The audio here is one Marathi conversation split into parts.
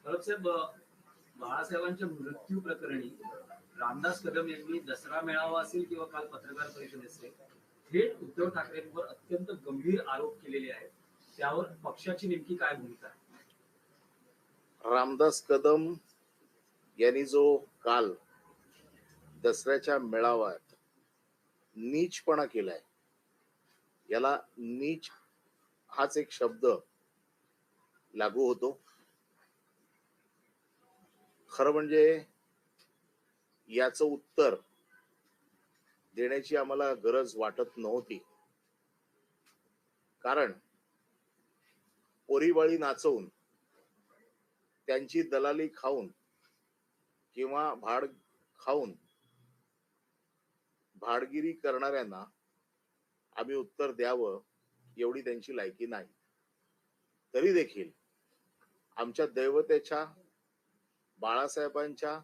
खरब साहेब, बाळासाहेबांच्या मृत्यू प्रकरणी रामदास कदम यांनी दसरा मेळावा असेल किंवा काल पत्रकार परिषद असेल, थेट उद्धव ठाकरेंवर अत्यंत गंभीर आरोप केलेले आहेत. त्यावर पक्षाची नेमकी काय भूमिका आहे? रामदास कदम यांनी जो काल दसऱ्याच्या मेळाव्यात नीचपणा केलाय, याला नीच हाच एक शब्द लागू होतो. खरं म्हणजे याचं उत्तर देण्याची आम्हाला गरज वाटत नव्हती, कारण पोरीबाळी नाचवून त्यांची दलाली खाऊन किंवा भाड खाऊन भाडगिरी करणाऱ्यांना आम्ही उत्तर द्यावं एवढी त्यांची लायकी नाही. तरी देखील आमच्या दैवतेच्या बाळासाहेबांच्या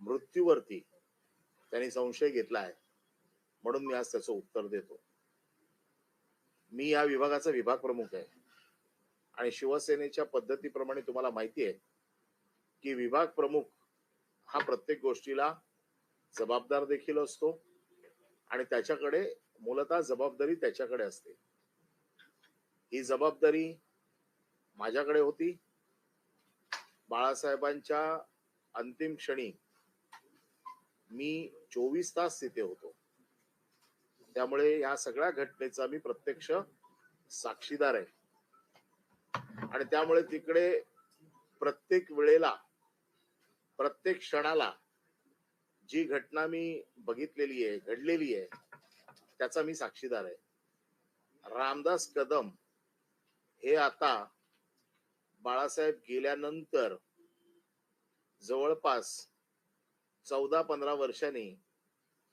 मृत्यूवरती त्यांनी संशय घेतला आहे, म्हणून मी आज त्याचं उत्तर देतो. मी या विभागाचा विभाग प्रमुख आहे आणि शिवसेनेच्या पद्धतीप्रमाणे तुम्हाला माहिती आहे की विभाग प्रमुख हा प्रत्येक गोष्टीला जबाबदार देखील असतो आणि त्याच्याकडे मूलतः जबाबदारी त्याच्याकडे असते. ही जबाबदारी माझ्याकडे होती. बाळासाहेबांच्या अंतिम क्षणी मी 24 तास तिथे होतो, त्यामुळे या सगळ्या घटनेचा मी प्रत्यक्ष साक्षीदार आहे आणि त्यामुळे तिकडे प्रत्येक वेळेला प्रत्येक क्षणाला जी घटना मी बघितलेली आहे, घडलेली आहे, त्याचा मी साक्षीदार आहे. रामदास कदम हे आता बाळासाहेब गेल्यानंतर जवळपास 14-15 वर्षांनी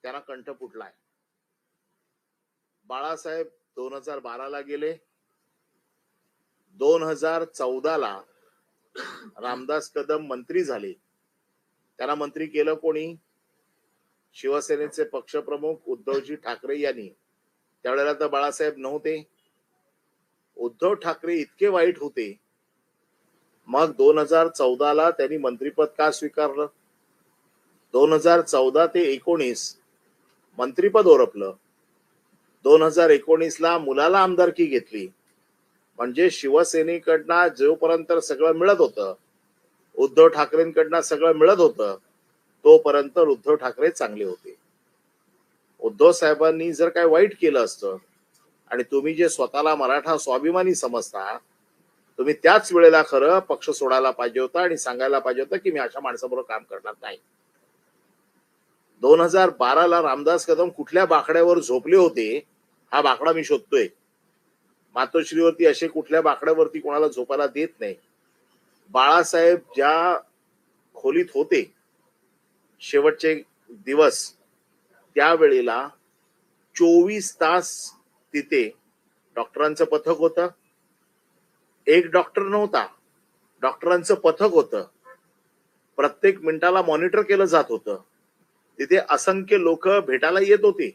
त्यांना कंठ फुटलाय. बाळासाहेब 2012 ला गेले. 2014 ला रामदास कदम मंत्री झाले. त्यांना मंत्री केलं कोणी? शिवसेनेचे पक्षप्रमुख उद्धवजी ठाकरे यांनी. त्यावेळेला तर बाळासाहेब नव्हते. उद्धव ठाकरे इतके वाईट होते, मग 2014 ला त्यांनी मंत्रिपद का स्वीकारलं? 2014 ते 19 मंत्रिपद ओरपलं. 2019 ला मुलाला आमदारकी घेतली. म्हणजे शिवसेनेकडनं जोपर्यंत सगळं मिळत होतं, उद्धव ठाकरेंकडनं सगळं मिळत होतं, तोपर्यंत उद्धव ठाकरे चांगले होते. उद्धव साहेबांनी जर काय वाईट केलं असतं आणि तुम्ही जे स्वतःला मराठा स्वाभिमानी समजता, तुम्ही त्याच वेळेला खरं पक्ष सोडायला पाहिजे होता आणि सांगायला पाहिजे होतं की मी अशा माणसाबरोबर काम करणार नाही. 2012 ला रामदास कदम कुठल्या बाकड्यावर झोपले होते, हा बाकडा मी शोधतोय. मातोश्रीवरती असे कुठल्या बाकड्यावरती कोणाला झोपायला देत नाही. बाळासाहेब ज्या खोलीत होते शेवटचे दिवस, त्यावेळेला 24 तास तिथे डॉक्टरांचं पथक होतं. एक डॉक्टर नव्हता, डॉक्टरांचं पथक होतं. प्रत्येक मिनिटाला मॉनिटर केलं जात होतं. तिथे असंख्य लोक भेटायला येत होते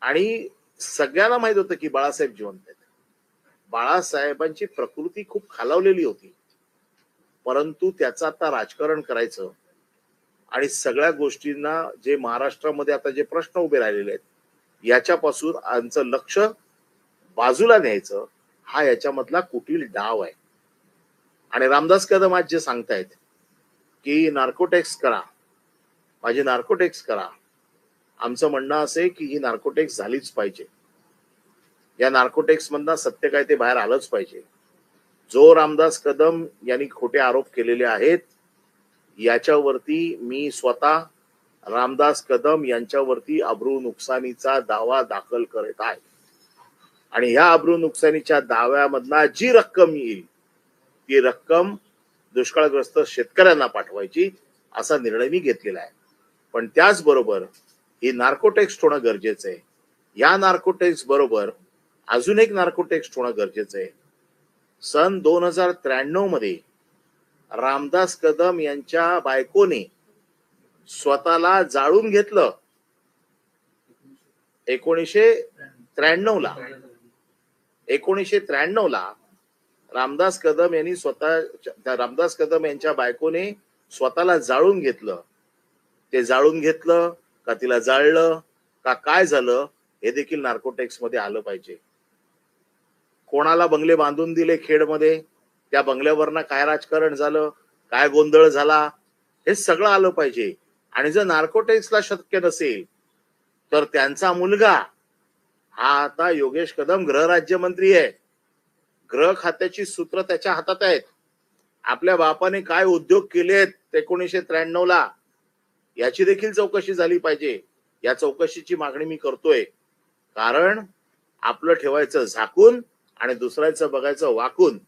आणि सगळ्यांना माहित होतं की बाळासाहेब जिवंत आहेत. बाळासाहेबांची प्रकृती खूप खालावलेली होती, परंतु त्याचं आता राजकारण करायचं आणि सगळ्या गोष्टींना जे महाराष्ट्रामध्ये आता जे प्रश्न उभे राहिलेले आहेत, याच्यापासून आमचं लक्ष बाजूला न्यायचं, हा याच्यामधला कुटील डाव आहे. आणि रामदास कदम आज जे सांगतायत की नार्कोटेक्स करा, माझी नार्कोटेक्स करा, आमचं म्हणणं असे की ही नार्कोटेक्स झालीच पाहिजे. या नार्कोटेक्स मधनं सत्य काय ते बाहेर आलंच पाहिजे. जो रामदास कदम यांनी खोटे आरोप केलेले आहेत, याच्यावरती मी स्वतः रामदास कदम यांच्यावरती अब्रू नुकसानीचा दावा दाखल करत आहे आणि ह्या अब्रू नुकसानीच्या दाव्यामधना जी रक्कम येईल ती रक्कम दुष्काळग्रस्त शेतकऱ्यांना पाठवायची असा निर्णय मी घेतलेला आहे. पण त्याचबरोबर ही नार्कोटेक्स होणं गरजेचं आहे. या नार्कोटेक्स बरोबर अजून एक नार्कोटेक्स होणं गरजेचं आहे. सन 2093 मध्ये रामदास कदम यांच्या बायकोने स्वतःला जाळून घेतलं. 1993 ला रामदास कदम यांनी रामदास कदम यांच्या बायकोने स्वतःला जाळून घेतलं. ते जाळून घेतलं का तिला जाळलं का काय झालं हे देखील नार्कोटेक्स मध्ये आलं पाहिजे. कोणाला बंगले बांधून दिले खेडमध्ये, त्या बंगल्यावरनं काय राजकारण झालं, काय गोंधळ झाला, हे सगळं आलं पाहिजे. आणि जर नार्कोटेक्सला शक्य नसेल तर त्यांचा मुलगा हा आता योगेश कदम गृहराज्यमंत्री आहे. गृह खात्याची सूत्र त्याच्या हातात आहेत. आपल्या बापाने काय उद्योग केलेत 1993 ला याची देखील चौकशी झाली पाहिजे. या चौकशीची मागणी मी करतोय. कारण आपलं ठेवायचं झाकून आणि दुसऱ्याचं बघायचं वाकून,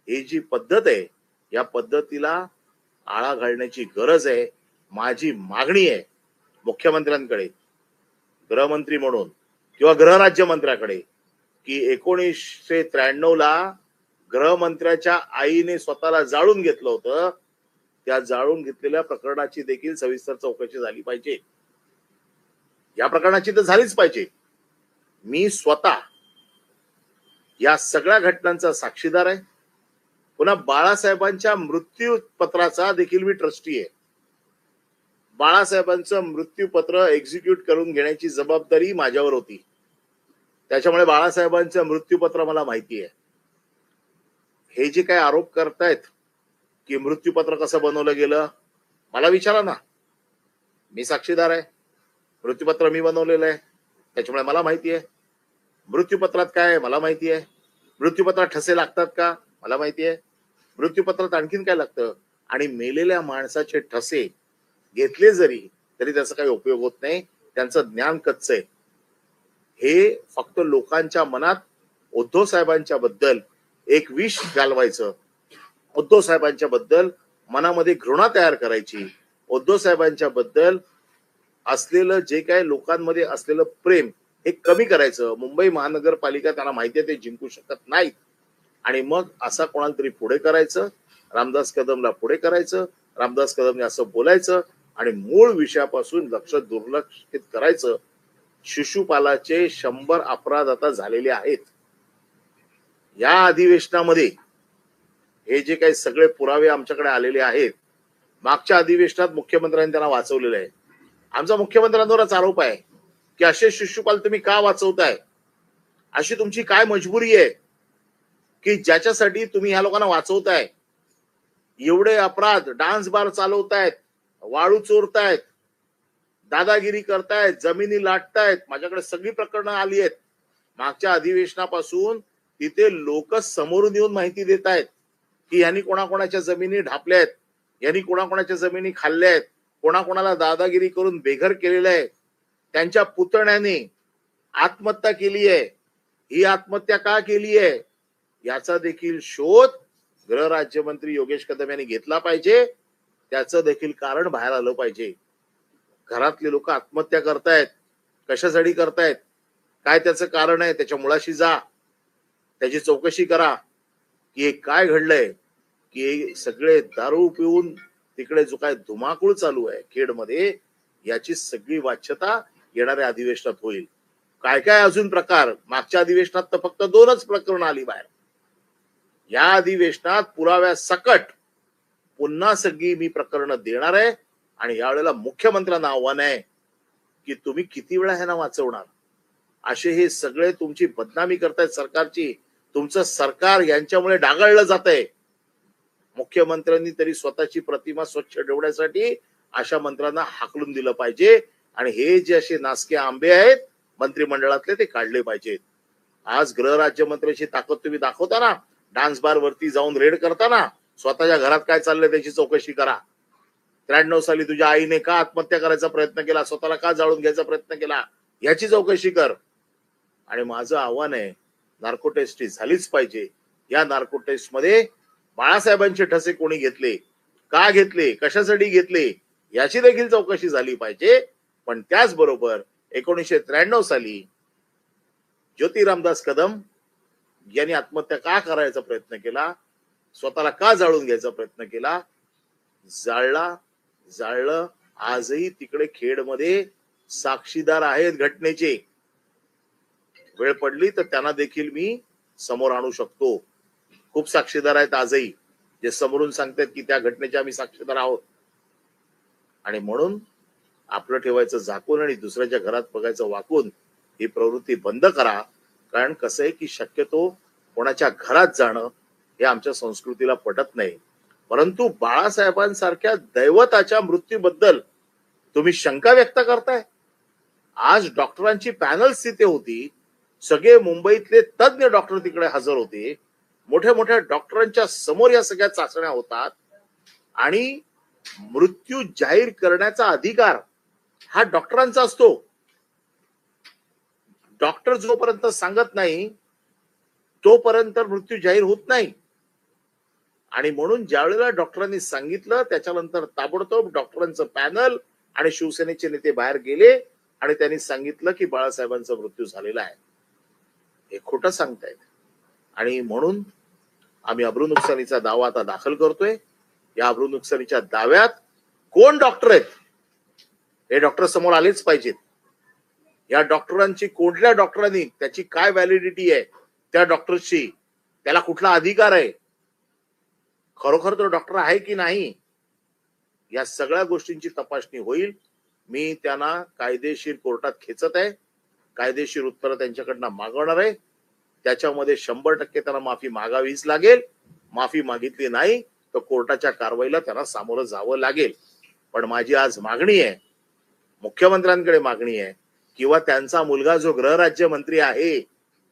ही जी पद्धत आहे या पद्धतीला आळा घालण्याची गरज आहे. माझी मागणी आहे मुख्यमंत्र्यांकडे, गृहमंत्री म्हणून किंवा गृहराज्यमंत्र्याकडे, की 1993 ला गृहमंत्र्याच्या आईने स्वतःला जाळून घेतलं होतं, त्या जाळून घेतलेल्या प्रकरणाची देखील सविस्तर चौकशी झाली पाहिजे. या प्रकरणाची तर झालीच पाहिजे. मी स्वतः या सगळ्या घटनांचा साक्षीदार आहे. पुन्हा बाळासाहेबांच्या मृत्यूपत्राचा देखील मी ट्रस्टी आहे. बाळासाहेबांचं मृत्यूपत्र एक्झिक्यूट करून घेण्याची जबाबदारी माझ्यावर होती. त्याच्यामुळे बाळासाहेबांचं मृत्यूपत्र मला माहिती आहे. हे जे काही आरोप करतायत की मृत्यूपत्र कसं बनवलं गेलं, मला विचारा ना. मी साक्षीदार आहे. मृत्यूपत्र मी बनवलेलं आहे, त्याच्यामुळे मला माहिती आहे. मृत्यूपत्रात काय आहे मला माहिती आहे. मृत्यूपत्रात ठसे लागतात का मला माहिती आहे. मृत्यूपत्रात आणखीन काय लागतं. आणि मेलेल्या माणसाचे ठसे घेतले जरी तरी त्याचा काही उपयोग होत नाही. त्यांचं ज्ञान कच्च आहे. हे फक्त लोकांच्या मनात उद्धव साहेबांच्या बद्दल एक विष घालवायचं, उद्धव साहेबांच्या बद्दल मनामध्ये घृणा तयार करायची, उद्धव साहेबांच्या बद्दल असलेलं जे काही लोकांमध्ये असलेलं प्रेम हे कमी करायचं. मुंबई महानगरपालिका त्यांना माहिती आहे ते जिंकू शकत नाहीत. आणि मग असा कोणाला तरी पुढे करायचं, रामदास कदमला पुढे करायचं, रामदास कदमने असं बोलायचं आणि मूळ विषयापासून लक्ष दुर्लक्षित करायचं. शिशुपालाचे 100 अपराध आता झालेले आहेत. या अधिवेशनामध्ये हे जे काही सगळे पुरावे आमच्याकडे आलेले आहेत, मागच्या अधिवेशनात मुख्यमंत्र्यांनी त्यांना वाचवलेलं आहे. आमचा मुख्यमंत्र्यांवरच आरोप आहे की असे शिशुपाल तुम्ही का वाचवताय, अशी तुमची काय मजबुरी आहे की ज्याच्यासाठी तुम्ही ह्या लोकांना वाचवताय. एवढे अपराध, डान्स बार चालवतायत, वाळू चोरतायत, दादागिरी करतायत, जमिनी लाटतायत. माझ्याकडे सगळी प्रकरणं आली आहेत मागच्या अधिवेशनापासून. तिथे लोक समोरून येऊन माहिती देत आहेत की यांनी कोणाकोणाच्या जमिनी ढापल्यात, यांनी कोणाकोणाच्या जमिनी खाल्ल्या आहेत, कोणाकोणाला दादागिरी करून बेघर केलेलं आहे, त्यांच्या पुतण्याने आत्महत्या केली आहे. ही आत्महत्या का केली आहे याचा देखील शोध गृहराज्यमंत्री योगेश कदम यांनी घेतला पाहिजे. त्याचं देखील कारण बाहेर आलं पाहिजे. घरातले लोक आत्महत्या करतायत, कशासाठी करतायत, काय त्याचं कारण आहे, त्याच्या मुळाशी जा, त्याची चौकशी करा की हे काय घडलंय. की सगळे दारू पिऊन तिकडे जो काय धुमाकूळ चालू आहे खेडमध्ये, याची सगळी वाच्यता येणाऱ्या अधिवेशनात होईल. काय काय अजून प्रकार, मागच्या अधिवेशनात तर फक्त 2च प्रकरण आली बाहेर. या अधिवेशनात पुराव्या सकट पुन्हा सगळी मी प्रकरणं देणार आहे. आणि यावेळेला मुख्यमंत्र्यांना आव्हान आहे की तुम्ही किती वेळा ह्यांना वाचवणार. असे हे सगळे तुमची बदनामी करतायत सरकारची. तुमचं सरकार यांच्यामुळे डागाळलं जात आहे. मुख्यमंत्र्यांनी तरी स्वतःची प्रतिमा स्वच्छ ठेवण्यासाठी अशा मंत्र्यांना हाकलून दिलं पाहिजे. आणि हे जे असे नासके आंबे आहेत मंत्रिमंडळातले ते काढले पाहिजेत. आज गृहराज्यमंत्र्याची ताकद तुम्ही दाखवताना, डान्स बार वरती जाऊन रेड करताना, स्वतःच्या घरात काय चाललंय त्याची चौकशी करा. 93 साली तुझ्या आईने का आत्महत्या करायचा प्रयत्न केला, स्वतःला का जाळून घ्यायचा प्रयत्न केला, याची चौकशी कर. आणि माझं आव्हान आहे, नार्को टेस्ट झालीच पाहिजे. या नार्को टेस्ट मध्ये बाळासाहेबांचे ठसे कोणी घेतले, का घेतले, कशासाठी घेतले, याची देखील चौकशी झाली पाहिजे. पण त्याचबरोबर 1993 साली ज्योती रामदास कदम यांनी आत्महत्या का करायचा प्रयत्न केला, स्वतःला का जाळून घ्यायचा प्रयत्न केला, जाळलं. आजही तिकडे खेडमध्ये साक्षीदार आहेत घटनेचे. वेळ पडली तर त्यांना देखील मी समोर आणू शकतो. खूप साक्षीदार आहेत आजही, जे समोरून सांगतात की त्या घटनेचे आम्ही साक्षीदार आहोत. आणि म्हणून आपलं ठेवायचं झाकून आणि दुसऱ्याच्या घरात बघायचं वाकून ही प्रवृत्ती बंद करा. कारण कसं आहे की शक्यतो कोणाच्या घरात जाणं हे आमच्या संस्कृतीला पटत नाही. परंतु बाळासाहेबांसारख्या दैवताच्या मृत्यूबद्दल तुम्ही शंका व्यक्त करताय. आज डॉक्टरांची पॅनल्स तिथे होती, सगळे मुंबईतले तज्ञ डॉक्टर तिकडे हजर होते, मोठ्या मोठ्या डॉक्टरांच्या समोर या सगळ्या चाचण्या होतात आणि मृत्यू जाहीर करण्याचा अधिकार हा डॉक्टरांचा असतो. डॉक्टर जोपर्यंत सांगत नाही तोपर्यंत मृत्यू जाहीर होत नाही. आणि म्हणून ज्यावेळेला डॉक्टरांनी सांगितलं त्याच्यानंतर ताबडतोब डॉक्टरांचं पॅनल आणि शिवसेनेचे नेते बाहेर गेले आणि त्यांनी सांगितलं की बाळासाहेबांचा मृत्यू झालेला आहे. हे खोटं सांगतायत. आणि म्हणून आम्ही अब्रू नुकसानीचा दावा आता दाखल करतोय. या अब्रू नुकसानीच्या दाव्यात कोण डॉक्टर आहेत हे डॉक्टर समोर आलेच पाहिजेत. या डॉक्टरांची कुठल्या डॉक्टरांनी त्याची काय व्हॅलिडिटी आहे, त्या डॉक्टरची त्याला कुठला अधिकार आहे, खरोखर तो डॉक्टर आहे की नाही, या सगळ्या गोष्टींची तपासणी होईल. मी त्यांना कायदेशीर कोर्टात खेचत आहे, कायदेशीर उत्तर त्यांच्याकडनं मागवणार आहे. त्याच्यामध्ये 100% त्यांना माफी मागावीच लागेल. माफी मागितली नाही तर कोर्टाच्या कारवाईला त्यांना सामोरं जावं लागेल. पण माझी आज मागणी आहे, मुख्यमंत्र्यांकडे मागणी आहे किंवा त्यांचा मुलगा जो गृहराज्यमंत्री आहे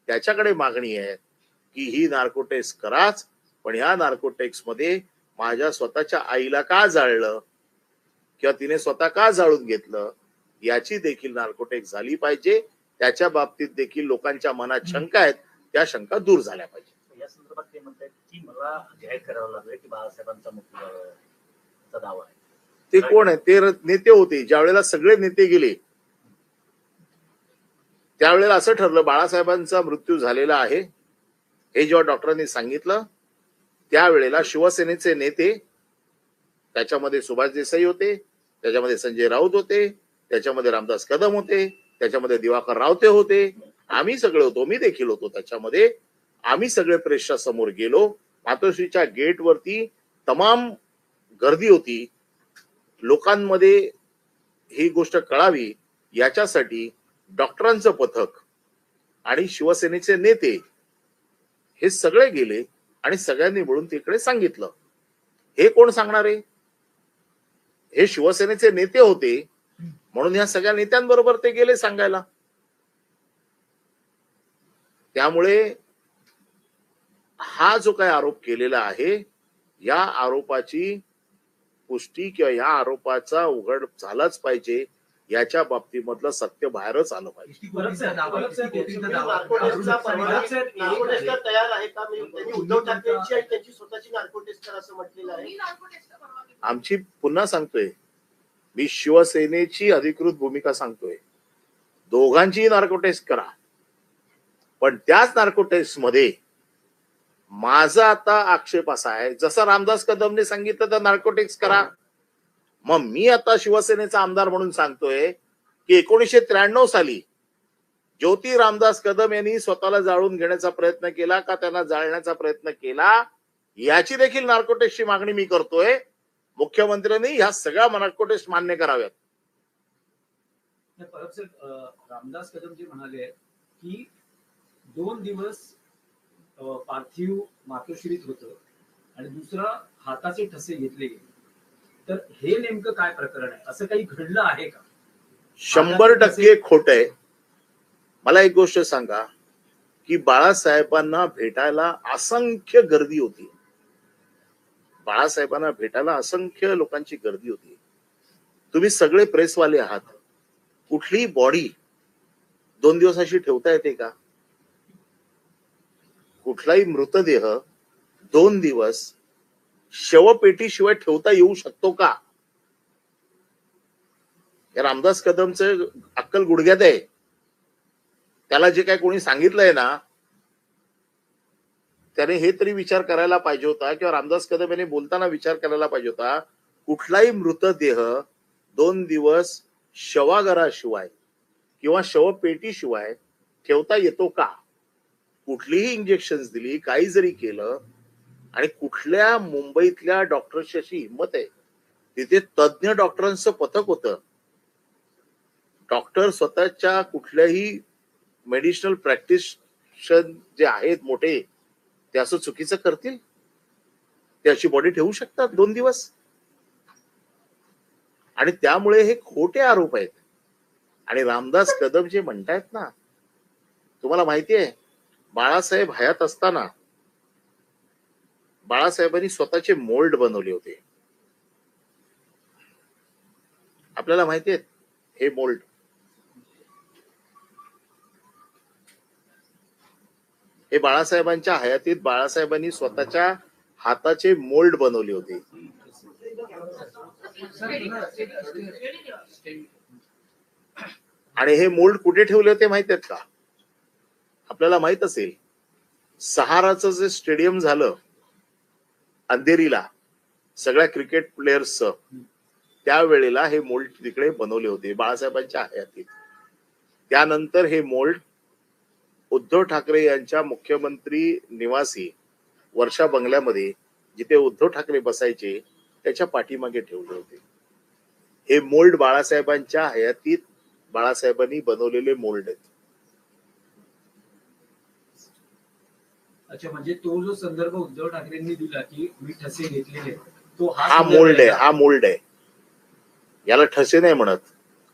त्याच्याकडे मागणी आहे की ही नार्को टेस्ट कराच. पण या नार्को टेस्ट मध्ये माझ्या स्वतःच्या आईला का जाळलं किंवा तिने स्वतः का जाळून घेतलं याची देखील नार्को टेस्ट झाली पाहिजे. त्याच्या बाबतीत देखील लोकांच्या मनात शंका आहेत, त्या शंका दूर झाल्या पाहिजे. या संदर्भात ते म्हणतात की मला जाहीर करावं लागलं की बाळासाहेबांचा मृत्यू दावा आहे. ते कोण आहे? ते नेते होते. ज्या वेळेला सगळे नेते गेले त्यावेळेला असं ठरलं बाळासाहेबांचा मृत्यू झालेला आहे हे जेव्हा डॉक्टरांनी सांगितलं त्यावेळेला शिवसेनेचे नेते, त्याच्यामध्ये सुभाष देसाई होते, त्याच्यामध्ये संजय राऊत होते, त्याच्यामध्ये रामदास कदम होते, त्याच्यामध्ये दिवाकर रावते होते, आम्ही सगळे होतो, मी देखील होतो त्याच्यामध्ये. आम्ही सगळे प्रेसच्या समोर गेलो. मातोश्रीच्या गेटवरती तमाम गर्दी होती. लोकांमध्ये ही गोष्ट कळावी याच्यासाठी डॉक्टरांचं पथक आणि शिवसेनेचे नेते हे सगळे गेले आणि सगळ्यांनी मिळून तिकडे सांगितलं. हे कोण सांगणार आहे? हे शिवसेनेचे नेते होते म्हणून या सगळ्या नेत्यांबरोबर ते गेले सांगायला. त्यामुळे हा जो काही आरोप केलेला आहे या आरोपाची पुष्टी किंवा या आरोपाचा उघड झालाच पाहिजे. याच्या बाबतीमधलं सत्य बाहेरच आलं पाहिजे. तयार आहे का? त्यांनी उद्धव ठाकरेंची आणि त्यांची स्वतःची नार्को टेस्ट करा असं म्हटलेलं आहे. आमची पुन्हा सांगतोय, मी शिवसेनेची अधिकृत भूमिका सांगतोय, दोघांची नार्को टेस्ट करा. पण त्याच नार्को टेस्ट मध्ये माझा आता आक्षेप असा आहे, जसं रामदास कदमने सांगितलं तर नार्को टेस्ट करा. मग मी आता शिवसेनेचा आमदार म्हणून सांगतोय की 1993 साली ज्योती रामदास कदम यांनी स्वतःला जाळून घेण्याचा प्रयत्न केला का त्यांना जाळण्याचा प्रयत्न केला याची देखील नार्को टेस्टची मागणी मी करतोय. मुख्यमंत्र्यांनी ह्या सगळ्या नार्को टेस्ट मान्य कराव्यात. परब साहेब, रामदास कदम जे म्हणाले की 2 दिवस पार्थिव मातोश्रीत होतं आणि दुसरा हाताचे ठसे घेतले गेले, तर हे नेमकं काय प्रकरण आहे? असं काही घडलं आहे का? 100% खोट आहे. मला एक गोष्ट सांगा की बाळासाहेबांना भेटायला असंख्य गर्दी होती. बाळासाहेबांना भेटायला असंख्य लोकांची गर्दी होती. तुम्ही सगळे प्रेसवाले आहात. कुठलीही बॉडी 2 दिवस अशी ठेवता येते का? कुठलाही मृतदेह 2 दिवस शवपेटी शिवाय ठेवता येऊ शकतो का? या रामदास कदमचं अक्कल गुडघ्यात आहे. त्याला जे काय कोणी सांगितलंय ना त्याने हे तरी विचार करायला पाहिजे होता किंवा रामदास कदम यांनी बोलताना विचार करायला पाहिजे होता, कुठलाही मृतदेह 2 दिवस शवागाराशिवाय किंवा शवपेटी शिवाय ठेवता येतो का? कुठलीही इंजेक्शन दिली, काही जरी केलं आणि कुठल्या मुंबईतल्या डॉक्टरची अशी हिंमत आहे, तिथे तज्ञ डॉक्टरांचं पथक होतं. डॉक्टर स्वतःच्या कुठल्याही मेडिसिनल प्रॅक्टिशन जे आहेत मोठे, ते असं चुकीचं करतील? ते अशी बॉडी ठेवू शकतात 2 दिवस? आणि त्यामुळे हे खोटे आरोप आहेत. आणि रामदास कदम जे म्हणतायत ना, तुम्हाला माहिती आहे, बाळासाहेब हयात असताना बाळासाहेबांनी स्वतःचे मोल्ड बनवले होते. आपल्याला माहिती आहेत हे मोल्ड. हे बाळासाहेबांच्या हयातीत बाळासाहेबांनी स्वतःच्या हाताचे मोल्ड बनवले होते. आणि हे मोल्ड कुठे ठेवले होते माहित आहेत का? आपल्याला माहित असेल, सहाराचं जे स्टेडियम झालं अंधेरीला सगळ्या क्रिकेट प्लेयर्सचं, त्यावेळेला हे मोल्ड तिकडे बनवले होते बाळासाहेबांच्या हयातीत. त्यानंतर हे मोल्ड उद्धव ठाकरे यांच्या मुख्यमंत्री निवासी वर्षा बंगल्यामध्ये, जिथे उद्धव ठाकरे बसायचे, त्याच्या पाठीमागे ठेवले होते. हे मोल्ड बाळासाहेबांच्या हयातीत बाळासाहेबांनी बनवलेले मोल्ड आहेत. अच्छा, म्हणजे तो जो संदर्भ उद्धव ठाकरेंनी दिला की मी ठसे घेतलेले, तो हा मोल्ड आहे. हा मोल्ड आहे. याला ठसे नाही म्हणत,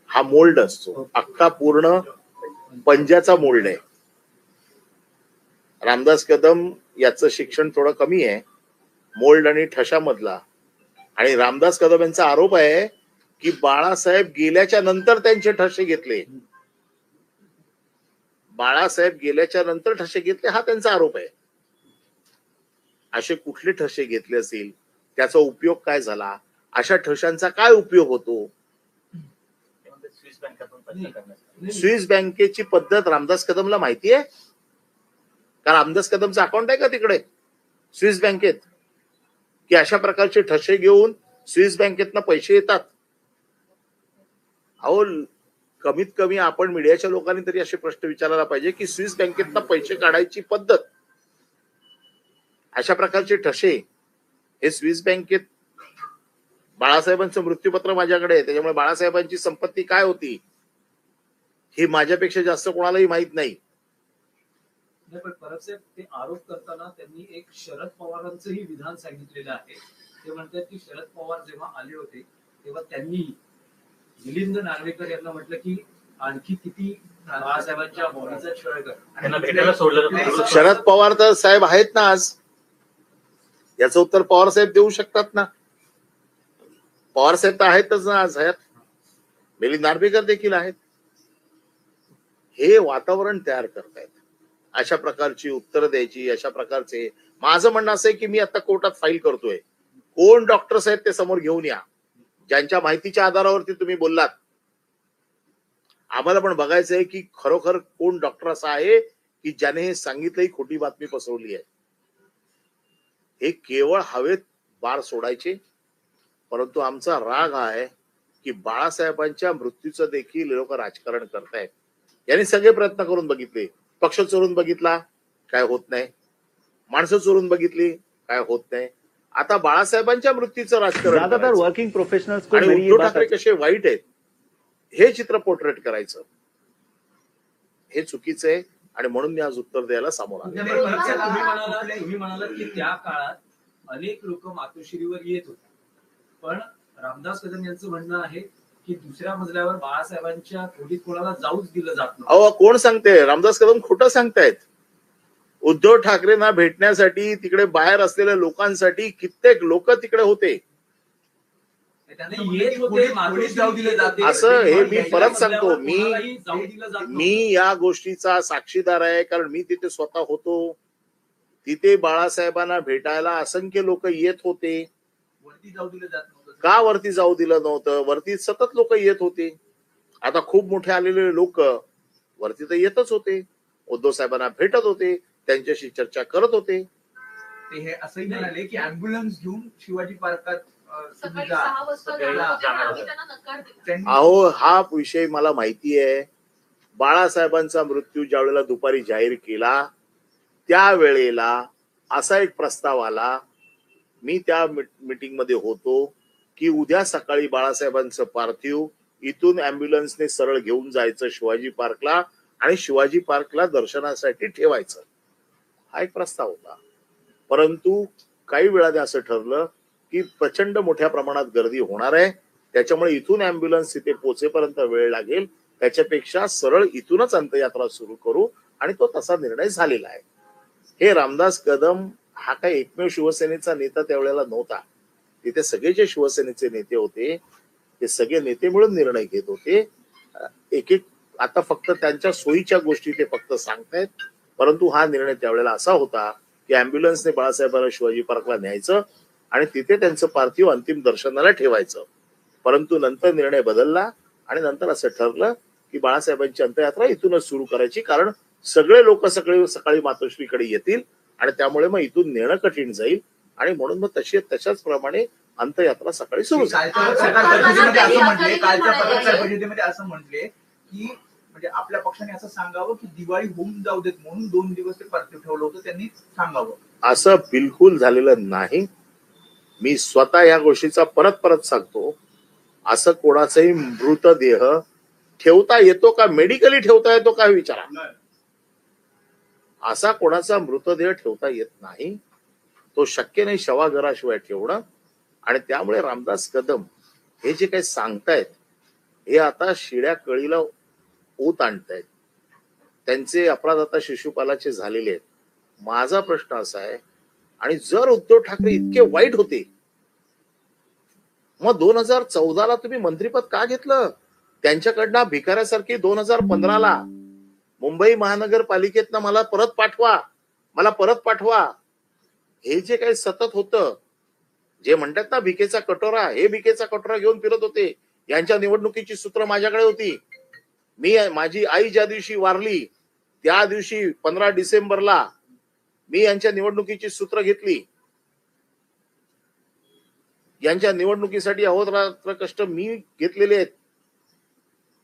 हा मोल्ड असतो. अख्खा पूर्ण पंजाचा मोल्ड आहे. रामदास कदम याचं शिक्षण थोडं कमी आहे मोल्ड आणि ठशामधला. आणि रामदास कदम यांचा आरोप आहे की बाळासाहेब गेल्याच्या नंतर त्यांचे ठसे घेतले. बाळासाहेब गेल्याच्या नंतर ठसे घेतले, हा त्यांचा आरोप आहे. असे कुठले ठसे घेतले असतील, त्याचा उपयोग काय झाला, अशा ठशांचा काय उपयोग होतो? स्विस बँकेतून पैसे करण्यासाठी स्विस बँकेची पद्धत रामदास कदमला माहिती आहे का? रामदास कदमचं अकाउंट आहे का तिकडे स्विस बँकेत, की अशा प्रकारचे ठसे घेऊन स्विस बँकेतनं पैसे येतात? अहो, कमीत कमी आपण मीडियाच्या लोकांनी तरी असे प्रश्न विचारायला पाहिजे की स्विस बँकेतनं पैसे काढायची पद्धत, अशा प्रकारचे ठसे हे स्विस बँकेत. बाळासाहेबांचं मृत्यूपत्र माझ्याकडे आहे, त्याच्यामुळे बाळासाहेबांची संपत्ती काय होती हे माझ्यापेक्षा जास्त कोणालाही माहित नाही. नाही, पण परब साहेब, ते आरोप करताना त्यांनी एक शरद पवारांचंही विधान सांगितलेलं आहे. ते म्हणतात की शरद पवार जेव्हा आले होते तेव्हा त्यांनी मिलिंद नार्वेकर यांना म्हटलं की आणखी किती बाळासाहेबांच्या बॉडीचा छळ कर. त्यांना भेटायला सोडलं. शरद पवार तर साहेब आहेत ना आज, याचं उत्तर पवार साहेब देऊ शकतात ना. पवार साहेब तर आहेतच ना आज हयात, मिलिंद नार्वेकर देखील आहेत. हे वातावरण तयार करतायत, अशा प्रकारची उत्तर द्यायची, अशा प्रकारचे. माझं म्हणणं असं आहे की मी आता कोर्टात फाईल करतोय, कोण डॉक्टर्स आहेत ते समोर घेऊन या, ज्यांच्या माहितीच्या आधारावरती तुम्ही बोललात. आम्हाला पण बघायचं आहे की खरोखर कोण डॉक्टर असा आहे की ज्याने हे सांगितलंही खोटी बातमी पसरवली आहे. हे केवळ हवेत बार सोडायचे. परंतु आमचा राग हा आहे की बाळासाहेबांच्या मृत्यूचं देखील लोक राजकारण करतायत. यांनी सगळे प्रयत्न करून बघितले, पक्ष चोरून बघितला, काय होत नाही. माणसं चोरून बघितली, काय होत नाही. आता बाळासाहेबांच्या मृत्यूचं राजकारण ज्यादातर करायचं. वर्किंग प्रोफेशनल्स को आणि मेरी ये उद्धव बात ठाकरे कसे वाईट आहेत हे चित्र पोर्ट्रेट करायचं, हे चुकीचं आहे. आणि म्हणून मी आज उत्तर द्यायला समोर आलो. नाही, पण परब साहेब, तुम्ही म्हणालात की त्या काळात अनेक लोक मातोश्रीवर येत होते, पण रामदास कदम यांचं म्हणणं आहे की दुसऱ्या मजल्यावर बाळासाहेबांच्या खोलीत कोणाला जाऊच दिलं जात नाही. अहो, कोण सांगते? रामदास कदम खोटं सांगतायत. उद्धव ठाकरेंना भेटण्यासाठी तिकडे बाहेर असलेल्या लोकांसाठी कित्येक लोक तिकडे होते. येत होते, मातोश्रीत जाऊ दिले जाते. असं हे मी परत सांगतो, कोणालाही जाऊ दिलं जात नव्हतं. मी या गोष्टीचा साक्षीदार आहे, कारण मी तिथे स्वतः होतो. तिथे बाळासाहेबांना भेटायला असंख्य लोक येत होते. वरती जाऊ दिलं जात नव्हतं. का वरती जाऊ दिलं नव्हतं? वरती सतत लोक येत होते. आता खूप मोठे आलेले लोक वरती तर येतच होते, उद्धव साहेबांना भेटत होते, त्यांच्याशी चर्चा करत होते. ते हे असंही म्हणाले की अँब्युलन्स घेऊन शिवाजी पार्कात सकाळी जा. 6 वाजता जाणार होते, पण आम्ही त्यांना नकार दिला. त्यांनी अहो, हा विषय मला माहिती आहे. बाळासाहेबांचा मृत्यू ज्या वेळेला दुपारी जाहीर केला त्यावेळेला असा एक प्रस्ताव आला मी त्या मीटिंग मध्ये होतो की उद्या सकाळी बाळासाहेबांचं पार्थिव इथून अँब्युलन्सने सरळ घेऊन जायचं शिवाजी पार्कला आणि शिवाजी पार्कला दर्शनासाठी ठेवायचं, हा एक प्रस्ताव होता. परंतु काही वेळाने असं ठरलं की प्रचंड मोठ्या प्रमाणात गर्दी होणार आहे, त्याच्यामुळे इथून अँब्युलन्स तिथे पोहोचेपर्यंत वेळ लागेल, त्याच्यापेक्षा सरळ इथूनच अंत्ययात्रा सुरू करू, आणि तो तसा निर्णय झालेला आहे. हे रामदास कदम हा काही एकमेव शिवसेनेचा नेता त्यावेळेला नव्हता. तिथे सगळे जे शिवसेनेचे नेते होते ते सगळे नेते मिळून निर्णय घेत होते. एक एक आता फक्त त्यांच्या सोयीच्या गोष्टी ते फक्त सांगतायत, परंतु हा निर्णय त्यावेळेला असा होता की अँब्युलन्सने बाळासाहेबांना शिवाजी पार्कला न्यायचं आणि तिथे त्यांचं पार्थिव अंतिम दर्शनाला ठेवायचं. परंतु नंतर निर्णय बदलला आणि नंतर असं ठरलं की बाळासाहेबांची अंत्ययात्रा इथूनच सुरू करायची, कारण सगळे लोक सकाळी मातोश्रीकडे येतील आणि त्यामुळे मग इथून नेणं कठीण जाईल, आणि म्हणून मग तशाच प्रमाणे अंत्ययात्रा सकाळी सुरू झाली. कालच्या पत्रकार परिषदेमध्ये असं म्हटले की म्हणजे आपल्या पक्षाने असं सांगावं की दिवाळी होऊन जाऊ देत म्हणून 2 दिवस ते पार्थिव ठेवलं होतं, त्यांनी सांगावं. असं बिलकुल झालेलं नाही. मी स्वतः या गोष्टीचा परत सांगतो, असं कोणाचाही मृतदेह ठेवता येतो का, मेडिकली ठेवता येतो का विचारा. असा कोणाचा मृतदेह ठेवता येत नाही, तो शक्य नाही शवागाराशिवाय ठेवणं. आणि त्यामुळे रामदास कदम हे जे काही सांगतायत हे आता शिड्या कळीला ओत आणतायत. त्यांचे अपराध आता शिशुपालाचे झालेले आहेत. माझा प्रश्न असा आहे, आणि जर उद्धव ठाकरे इतके वाईट होते मग 2014ला तुम्ही मंत्रिपद का घेतलं त्यांच्याकडनं? भिकाऱ्यासारखी 2015ला मुंबई महानगरपालिकेतनं मला परत पाठवा, हे जे काही सतत होतं, जे म्हणतात ना भिकेचा कटोरा, हे भिकेचा कटोरा घेऊन फिरत होते. यांच्या निवडणुकीची सूत्र माझ्याकडे होती. माझी आई ज्या दिवशी वारली त्या दिवशी 15 डिसेंबरला मी यांच्या निवडणुकीची सूत्र घेतली. यांच्या निवडणुकीसाठी अहोरात्र कष्ट मी घेतलेले आहेत.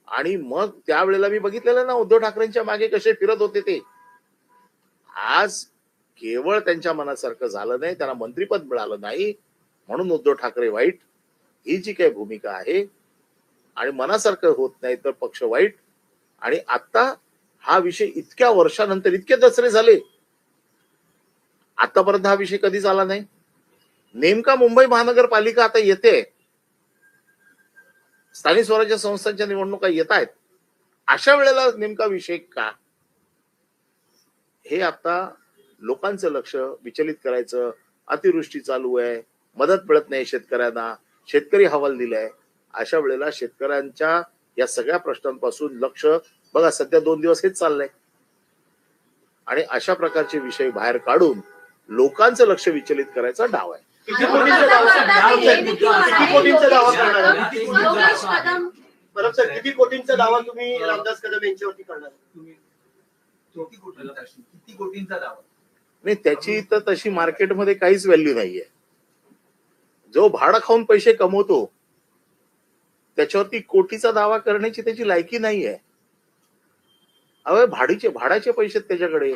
आणि मग त्यावेळेला मी बघितलेलं ना उद्धव ठाकरेंच्या मागे कसे फिरत होते ते. आज केवळ त्यांच्या मनासारखं झालं नाही, त्यांना मंत्रिपद मिळालं नाही म्हणून उद्धव ठाकरे वाईट, ही जी काही भूमिका आहे, आणि मनासारखं होत नाही तर पक्ष वाईट. आणि आता हा विषय इतक्या वर्षानंतर इतके दसरे झाले, आतापर्यंत हा विषय कधीच आला नाही. नेमका मुंबई महानगरपालिका आता येते, स्थानिक स्वराज्य संस्थांच्या निवडणुका येत आहेत, अशा वेळेला नेमका विषय का, हे आता लोकांचं लक्ष विचलित करायचं. अतिवृष्टी चालू आहे, मदत मिळत नाही शेतकऱ्यांना, शेतकरी हवाल दिलाय. अशा वेळेला शेतकऱ्यांच्या या सगळ्या प्रश्नांपासून लक्ष बघा, सध्या 2 दिवस हेच चाललंय. आणि अशा प्रकारचे विषय बाहेर काढून लोकांचं लक्ष विचलित करायचा डाव आहे. किती कोटींचा दावा करणार? परब सर, किती कोटींचा दावा तुम्ही रामदास कदम यांच्यावरती करणार? किती कोटींचा दावा? नाही, त्याची तर तशी मार्केटमध्ये काहीच व्हॅल्यू नाहीये. जो भाडं खाऊन पैसे कमवतो त्याच्यावरती कोटीचा दावा करण्याची त्याची लायकी नाहीये. अवे भाड्याचे पैसे त्याच्याकडे,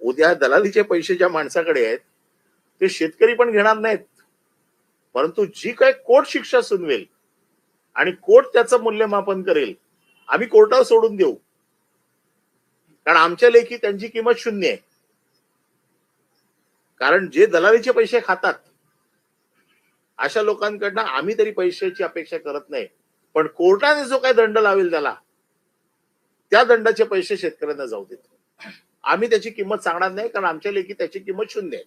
उद्या दलालीचे पैसे ज्या माणसाकडे आहेत ते शेतकरी पण घेणार नाहीत. परंतु जी काय कोर्ट शिक्षा सुनवेल आणि कोर्ट त्याचं मूल्यमापन करेल, आम्ही कोर्टावर सोडून देऊ, कारण आमच्या लेखी त्यांची किंमत 0 आहे. कारण जे दलालीचे पैसे खातात अशा लोकांकडनं आम्ही तरी पैशाची अपेक्षा करत नाही, पण कोर्टाने जो काही दंड लावेल त्या दंडाचे पैसे शेतकऱ्यांना जाऊ देत. आम्ही त्याची किंमत सांगणार नाही, कारण आमच्या लेखी त्याची किंमत 0 आहे.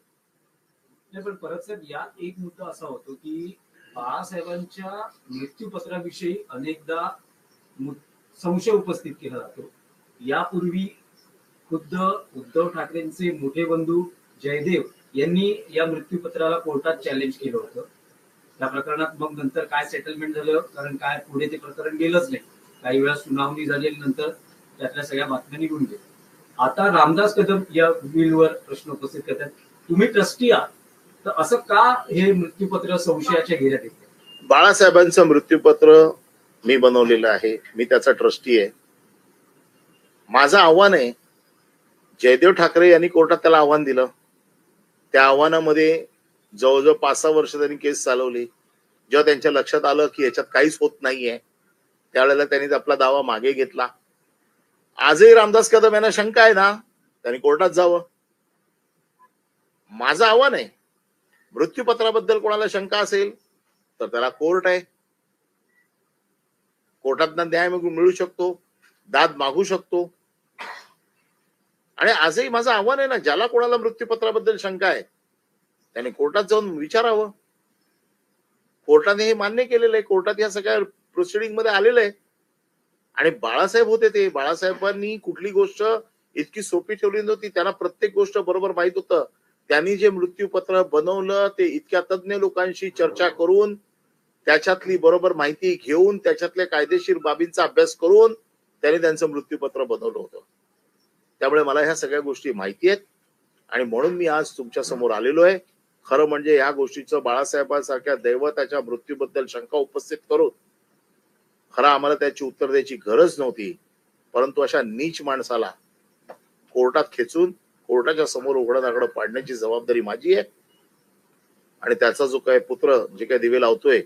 नाही, पण परत साहेब, यात एक मुद्दा असा होतो की बाळासाहेबांच्या मृत्यूपत्राविषयी अनेकदा संशय उपस्थित केला जातो. यापूर्वी खुद्द उद्धव ठाकरेंचे मोठे बंधू जयदेव यांनी या मृत्यूपत्राला कोर्टात चॅलेंज केलं होतं. त्या प्रकरणात मग नंतर काय सेटलमेंट झालं, कारण काय पुढे ते प्रकरण गेलंच नाही. काही वेळा सुनावणी झाली, नंतर त्यातल्या सगळ्या बातम्या निघून गेल्या. आता रामदास कदम या बिलवर प्रश्न उपस्थित करतात, तुम्ही ट्रस्टी आहात, तर असं का हे मृत्यूपत्र संशयाच्या घेऱ्यात येते? बाळासाहेबांचं मृत्यूपत्र मी बनवलेलं आहे, मी त्याचा ट्रस्टी आहे. माझं आव्हान आहे, जयदेव ठाकरे यांनी कोर्टात त्याला आव्हान दिलं. त्या आव्हानामध्ये जवळजवळ 5-6 वर्ष त्यांनी केस चालवली. जेव्हा त्यांच्या लक्षात आलं की याच्यात काहीच होत नाहीये, त्यावेळेला त्यांनी आपला दावा मागे घेतला. आजही रामदास कदम यांना शंका आहे ना, त्यांनी कोर्टात जावं. माझं आव्हान आहे, मृत्यूपत्राबद्दल कोणाला शंका असेल तर त्याला कोर्ट आहे, कोर्टातनं न्याय मिळू शकतो, दाद मागू शकतो. आणि आजही माझं आव्हान आहे ना, ज्याला कोणाला मृत्यूपत्राबद्दल शंका आहे त्याने कोर्टात जाऊन विचारावं. कोर्टाने हे मान्य केलेलं आहे, कोर्टात या सगळ्या प्रोसिडिंग मध्ये आलेलं आहे. आणि बाळासाहेब होते ते, बाळासाहेबांनी कुठली गोष्ट इतकी सोपी ठेवली नव्हती. त्यांना प्रत्येक गोष्ट बरोबर माहित होतं. त्यांनी जे मृत्यूपत्र बनवलं ते इतक्या तज्ञ लोकांशी चर्चा करून, त्याच्यातली बरोबर माहिती घेऊन, त्याच्यातल्या कायदेशीर बाबींचा अभ्यास करून त्यांनी त्यांचं मृत्यूपत्र बनवलं होतं. त्यामुळे मला ह्या सगळ्या गोष्टी माहिती आहेत आणि म्हणून मी आज तुमच्या समोर आलेलो आहे. खरं म्हणजे या गोष्टीचं बाळासाहेबांसारख्या दैवताच्या मृत्यूबद्दल शंका उपस्थित करून खरं आम्हाला त्याची उत्तर द्यायची गरज नव्हती. परंतु अशा नीच माणसाला कोर्टात खेचून कोर्टाच्या समोर उघडं दागडं पाडण्याची जबाबदारी माझी आहे. आणि त्याचा जो काय पुत्र जे काय दिवे लावतोय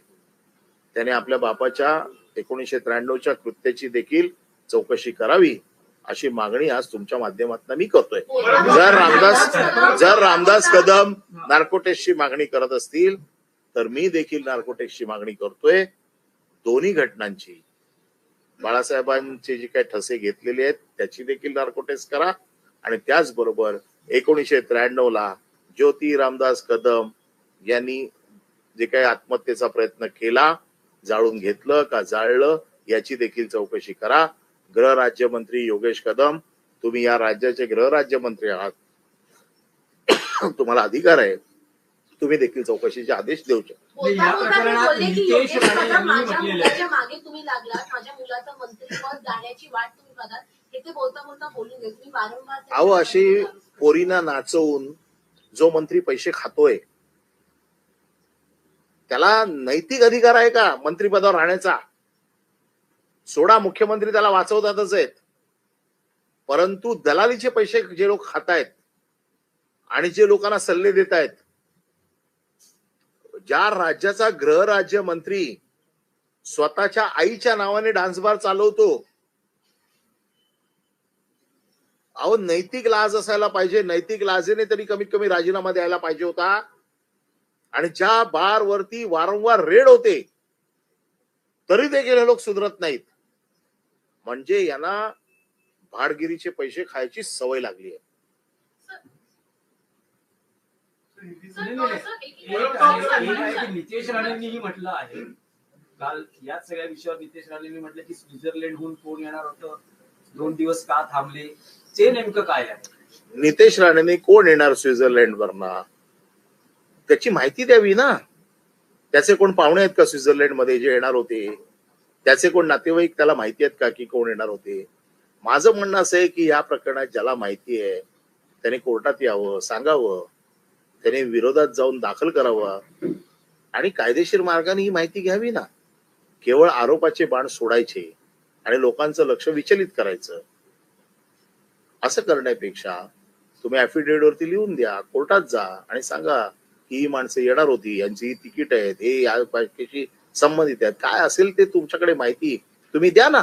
त्याने आपल्या बापाच्या 1993च्या कृत्याची देखील चौकशी करावी अशी मागणी आज तुमच्या माध्यमातून मी करतोय. जर रामदास कदम नार्कोटेक्सची मागणी करत असतील तर मी देखील नार्कोटेक्सची मागणी करतोय. दोन्ही घटनांची, बाळासाहेबांचे जे काही ठसे घेतलेले आहेत त्याची देखील नार्कोटेक्स करा. आणि त्याचबरोबर 1993ला ज्योती रामदास कदम यांनी जे काही आत्महत्येचा प्रयत्न केला, जाळून घेतलं का जाळलं याची देखील चौकशी करा. गृहराज्यमंत्री योगेश कदम, तुम्ही या राज्याचे गृहराज्यमंत्री आहात, तुम्हाला अधिकार आहे, तुम्ही देखील चौकशीचे आदेश देऊ शकता. या बोलता बोलता ते प्रकरणात बोलले की नितेश योगेश राणे कदम यांनी माझ्या म्हटलेलं आहे. मुलाच्या मागे तुम्ही लागलात, माझ्या मुलाचं मंत्रिपद जाण्याची वाट तुम्ही बघाल, हे ते बोलता बोलता बोलून गेले. तुम्ही वारंवार त्यांच्या अहो, अशी मागे पोरींना नाचवून जो मंत्री पैसे खातोय त्याला नैतिक अधिकार आहे का मंत्रिपदावर राहण्याचा? सोडा, मुख्यमंत्री त्याला वाचवतातच आहेत, परंतु दलालीचे पैसे जे लोक खात आहेत आणि जे लोकांना सल्ले देत आहेत, ज्या राज्याचा गृहराज्यमंत्री स्वतःच्या आईच्या नावाने डान्स बार चालवतो, अहो नैतिक लाज असायला पाहिजे. नैतिक लाजेने तरी कमीत कमी राजीनामा द्यायला पाहिजे होता. आणि ज्या बार वरती वारंवार रेड होते तरी देखील हे लोक सुधरत नाहीत. म्हणजे यांना भाडगिरीचे पैसे खायची सवय लागली आहे. नितेश राणेंनीही म्हटलं आहे काल याच सगळ्या विषयावर. नितेश राणेंनी म्हटलं की स्वित्झर्लंडहून कोण येणार होतं, 2 दिवस का थांबले, ते नेमकं काय आहे? नितेश राणेंनी कोण येणार स्वित्झर्लंड वरना त्याची माहिती द्यावी ना. त्याचे कोण पाहुणे आहेत का स्वित्झर्लंड मध्ये जे येणार होते? त्याचे कोण नातेवाईक त्याला माहिती आहेत का की कोण येणार होते? माझं म्हणणं असं आहे की या प्रकरणात ज्याला माहिती आहे त्याने कोर्टात यावं, सांगावं, त्याने विरोधात जाऊन दाखल करावं आणि कायदेशीर मार्गाने ही माहिती घ्यावी ना. केवळ आरोपाचे बाण सोडायचे आणि लोकांचं लक्ष विचलित करायचं असं करण्यापेक्षा तुम्ही ऍफिडेव्हिट वरती लिहून द्या, कोर्टात जा आणि सांगा की ही माणसं येणार होती, यांची तिकीट आहेत, हे या पार्टीशी संबंधित आहेत, काय असेल ते तुमच्याकडे माहिती तुम्ही द्या ना.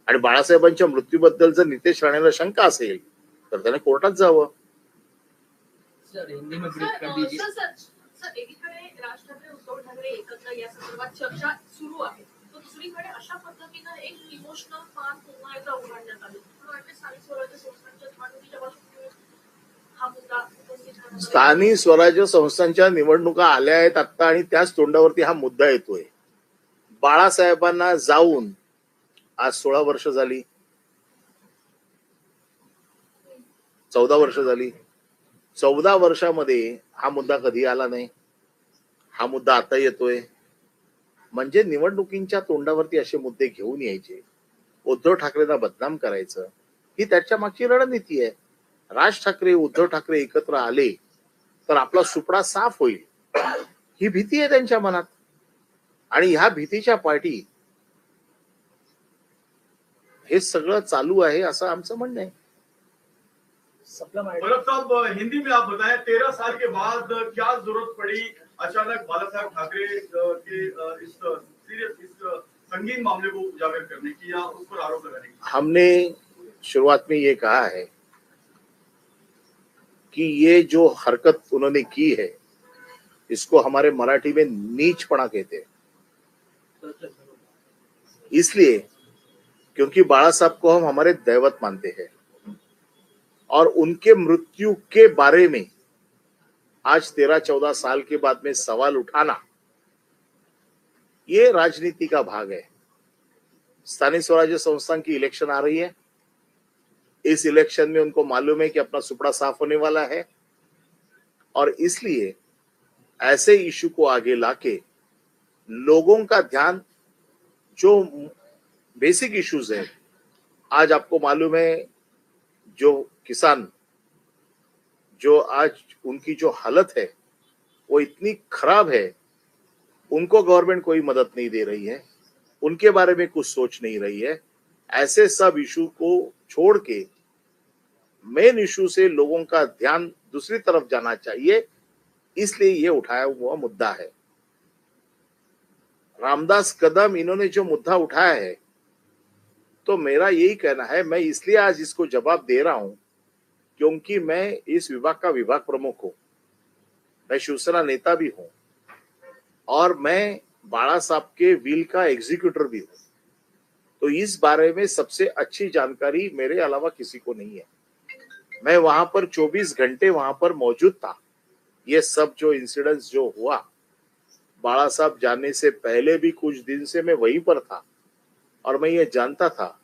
आणि बाळासाहेबांच्या मृत्यूबद्दल जर नितेश राणेला शंका असेल तर त्याने कोर्टात जावं. एकीकडे राज ठाकरे उद्धव ठाकरे एकत्र या संदर्भात चर्चा सुरू आहे, तर दुसरीकडे अशा पद्धतीनं एक इमोशनल फार पुन्हा एकदा उघडण्यात आलं. स्थानिक स्वराज्य संस्थांच्या निवडणुकीच्या बाजूने हा मुद्दा उपस्थित करण्यात आला. स्थानिक स्वराज्य संस्थांच्या निवडणुका आल्या आहेत आता आणि त्याच तोंडावरती हा मुद्दा येतोय. बाळासाहेबांना जाऊन आज 16 वर्ष झाली, 14 वर्ष झाली. 14 वर्षामध्ये हा मुद्दा कधी आला नाही, हा मुद्दा आता येतोय. म्हणजे निवडणुकींच्या तोंडावरती असे मुद्दे घेऊन यायचे, उद्धव ठाकरेंना बदनाम करायचं, ही त्याच्या मागची रणनीती आहे. राज ठाकरे उद्धव ठाकरे एकत्र आले तर आपला सुपडा साफ होईल ही भीती आहे त्यांच्या मनात. आणि ह्या भीतीच्या पाठी हे सगळं चालू आहे असं आमचं म्हणणं आहे. भरत साहब, हिंदी में आप बताएं, 13 साल के बाद क्या जरूरत पड़ी अचानक बाला साहब ठाकरे के इस सीरियस, इस संगीन मामले को उजागर करने की या उस पर आरोप लगाने की? हमने शुरुआत में ये कहा है कि ये जो हरकत उन्होंने की है इसको हमारे मराठी में नीचपना कहते हैं। इसलिए क्योंकि बाला साहब को हम हमारे दैवत मानते हैं और उनके मृत्यु के बारे में आज 13-14 साल के बाद में सवाल उठाना ये राजनीति का भाग है। स्थानीय स्वराज्य संस्थान की इलेक्शन आ रही है। इस इलेक्शन में उनको मालूम है कि अपना सुपड़ा साफ होने वाला है और इसलिए ऐसे इशू को आगे लाके लोगों का ध्यान जो बेसिक इश्यूज है, आज आपको मालूम है जो किसान जो आज उनकी जो हालत है वो इतनी खराब है, उनको गवर्नमेंट कोई मदद नहीं दे रही है, उनके बारे में कुछ सोच नहीं रही है। ऐसे सब इशू को छोड़ के मेन इशू से लोगों का ध्यान दूसरी तरफ जाना चाहिए, इसलिए ये उठाया हुआ मुद्दा है। रामदास कदम इन्होंने जो मुद्दा उठाया है तो मेरा यही कहना है, मैं इसलिए आज इसको जवाब दे रहा हूं क्योंकि मैं इस विभाग का विभाग प्रमुख हूं, मैं शिवसेना नेता भी हूं और मैं बाला साहब के विल का एग्जीक्यूटर भी हूं। तो इस बारे में सबसे अच्छी जानकारी मेरे अलावा किसी को नहीं है। मैं वहां पर 24 घंटे वहां पर मौजूद था। ये सब जो इंसिडेंट्स जो हुआ, बाला साहब जाने से पहले भी कुछ दिन से मैं वहीं पर था और मैं ये जानता था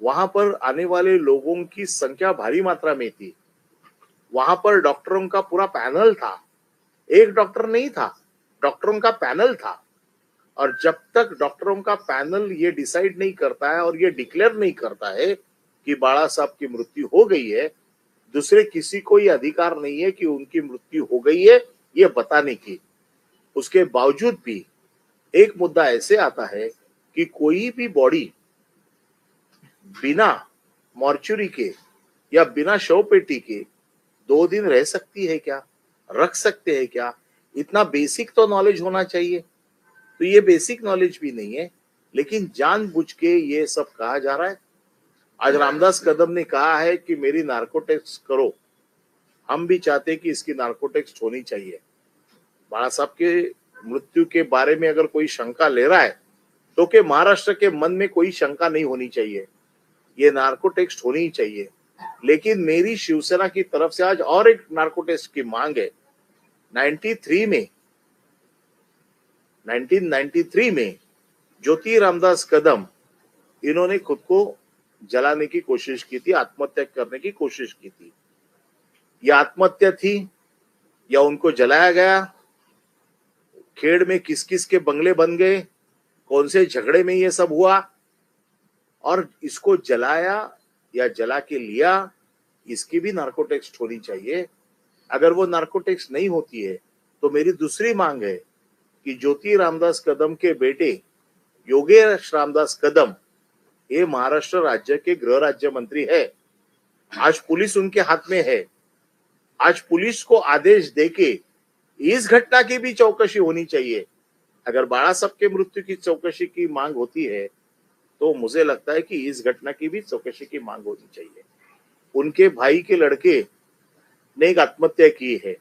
वहां पर आने वाले लोगों की संख्या भारी मात्रा में थी। वहां पर डॉक्टरों का पूरा पैनल था, एक डॉक्टर नहीं था, डॉक्टरों का पैनल था। और जब तक डॉक्टरों का पैनल ये डिसाइड नहीं करता है और ये डिक्लेयर नहीं करता है कि बाला साहब की मृत्यु हो गई है, दूसरे किसी को ये अधिकार नहीं है कि उनकी मृत्यु हो गई है ये बताने की। उसके बावजूद भी एक मुद्दा ऐसे आता है कि कोई भी बॉडी बिना मॉर्चुरी के या बिना शव पेटी के 2 दिन रह सकती है क्या, रख सकते हैं क्या? इतना बेसिक तो नॉलेज होना चाहिए। तो ये बेसिक नॉलेज भी नहीं है, लेकिन जानबूझ के ये सब कहा जा रहा है। आज रामदास कदम ने कहा है कि मेरी नार्को टेस्ट करो। हम भी चाहते हैं कि इसकी नार्को टेस्ट होनी चाहिए। बाला साहब के मृत्यु के बारे में अगर कोई शंका ले रहा है तो कि महाराष्ट्र के मन में कोई शंका नहीं होनी चाहिए, ये नार्को टेस्ट होनी ही चाहिए। लेकिन मेरी शिवसेना की तरफ से आज और एक नार्को टेस्ट की मांग है। 1993 में ज्योति रामदास कदम इन्होंने खुद को जलाने की कोशिश की थी, आत्महत्या करने की कोशिश की थी। यह आत्महत्या थी या उनको जलाया गया? खेड़ में किस किस के बंगले बन गए, कौन से झगड़े में ये सब हुआ और इसको जलाया या जला के लिया, इसकी भी नार्को टेस्ट होनी चाहिए। अगर वो नार्को टेस्ट नहीं होती है तो मेरी दूसरी मांग है कि ज्योति रामदास कदम के बेटे योगेश रामदास कदम ये महाराष्ट्र राज्य के गृह राज्य मंत्री है। आज पुलिस उनके हाथ में है। आज पुलिस को आदेश देके इस घटना की भी चौकसी होनी चाहिए। अगर बाला साहब के मृत्यु की चौकसी की मांग होती है तो मुझे लगता है कि इस घटना की भी चौकसी की मांग होनी चाहिए। उनके भाई के लड़के ने एक आत्महत्या की है,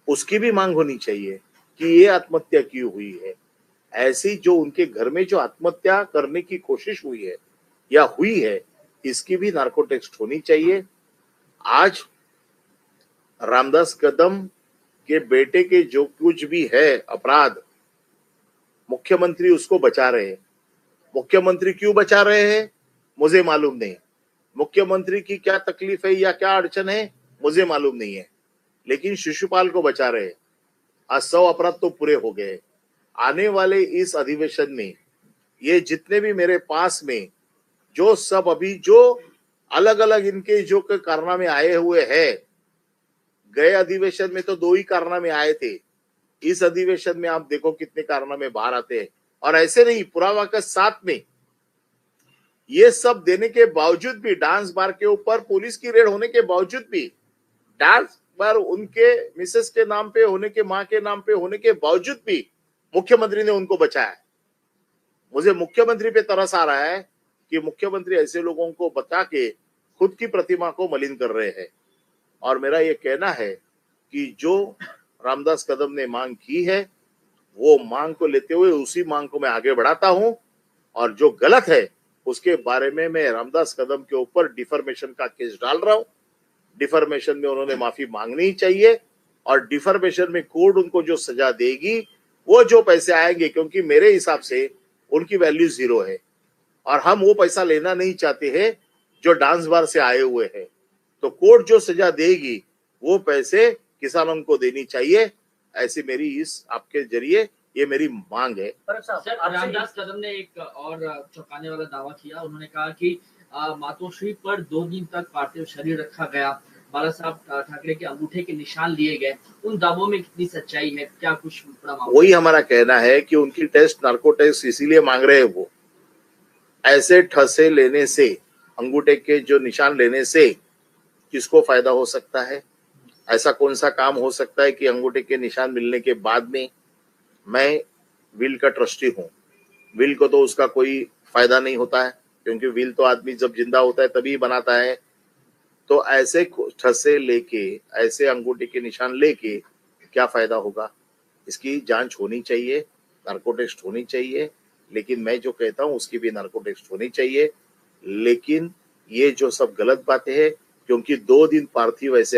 उसकी भी मांग होनी चाहिए कि ये आत्महत्या की हुई है। ऐसी जो उनके घर में जो आत्महत्या करने की कोशिश हुई है या हुई है, इसकी भी नार्को टेस्ट होनी चाहिए। आज रामदास कदम के बेटे के जो कुछ भी है अपराध, मुख्यमंत्री उसको बचा रहे हैं। मुख्यमंत्री क्यों बचा रहे हैं मुझे मालूम नहीं। मुख्यमंत्री की क्या तकलीफ है या क्या अड़चन है मुझे मालूम नहीं है, लेकिन शिशुपाल को बचा रहे हैं। आज 100 अपराध तो पूरे हो गए। आने वाले इस अधिवेशन में ये जितने भी मेरे पास में जो सब अभी जो अलग अलग इनके जो कारनामे आए हुए हैं, गए अधिवेशन में तो 2 ही कारनामे आए थे। इस अधिवेशन में आप देखो कितने कारनामे बाहर आते हैं। और ऐसे नहीं, पुरावा के साथ में ये सब देने के बावजूद भी, डांस बार के ऊपर पुलिस की रेड होने के बावजूद भी, डांस बार उनके मिसेस के नाम पे होने के, माँ के नाम पे होने के बावजूद भी मुख्यमंत्री ने उनको बचाया। मुझे मुख्यमंत्री पे तरस आ रहा है कि मुख्यमंत्री ऐसे लोगों को बचा के खुद की प्रतिमा को मलिन कर रहे हैं। और मेरा ये कहना है कि जो रामदास कदम ने मांग की है, वो मांग को लेते हुए उसी मांग को मैं आगे बढ़ाता हूं, और जो गलत है उसके बारे में मैं रामदास कदम के ऊपर डिफर्मेशन का केस डाल रहा हूं। डिफर्मेशन में उन्होंने माफी मांगनी ही चाहिए, और डिफर्मेशन में कोर्ट उनको जो सजा देगी, वो जो पैसे आएंगे, क्योंकि मेरे हिसाब से उनकी वैल्यू 0 है और हम वो पैसा लेना नहीं चाहते हैं जो डांस बार से आए हुए हैं। तो कोर्ट जो सजा देगी वो पैसे किसानों को देनी चाहिए, ऐसी मेरी इस आपके जरिए ये मेरी मांग है। पर साहब, सर, आपसे रामदास कदम ने एक और चौंकाने वाला दावा किया। उन्होंने कहा कि मातोश्री पर 2 दिन तक पार्थिव शरीर रखा गया, बाला साहब ठाकरे के अंगूठे के निशान लिए गए। उन दावों में कितनी सच्चाई है? क्या कुछ बड़ा मामला? वही हमारा कहना है कि उनकी टेस्ट, नार्को टेस्ट इसीलिए मांग रहे हैं। वो ऐसे ठसे लेने से, अंगूठे के जो निशान लेने से किसको फायदा हो सकता है? ऐसा कौन सा काम हो सकता है कि अंगूठे के निशान मिलने के बाद में, मैं विल का ट्रस्टी हूँ, विल को तो उसका कोई फायदा नहीं होता है, क्योंकि विल तो आदमी जब जिंदा होता है तभी बनाता है। तो ऐसे ठसे लेके, ऐसे अंगूठे के निशान लेके क्या फायदा होगा? इसकी जांच होनी चाहिए, नार्को टेस्ट होनी चाहिए, लेकिन मैं जो कहता हूँ उसकी भी नार्को टेस्ट होनी चाहिए। लेकिन ये जो सब गलत बातें हैं, क्योंकि 2 दिन पार्थिव ऐसे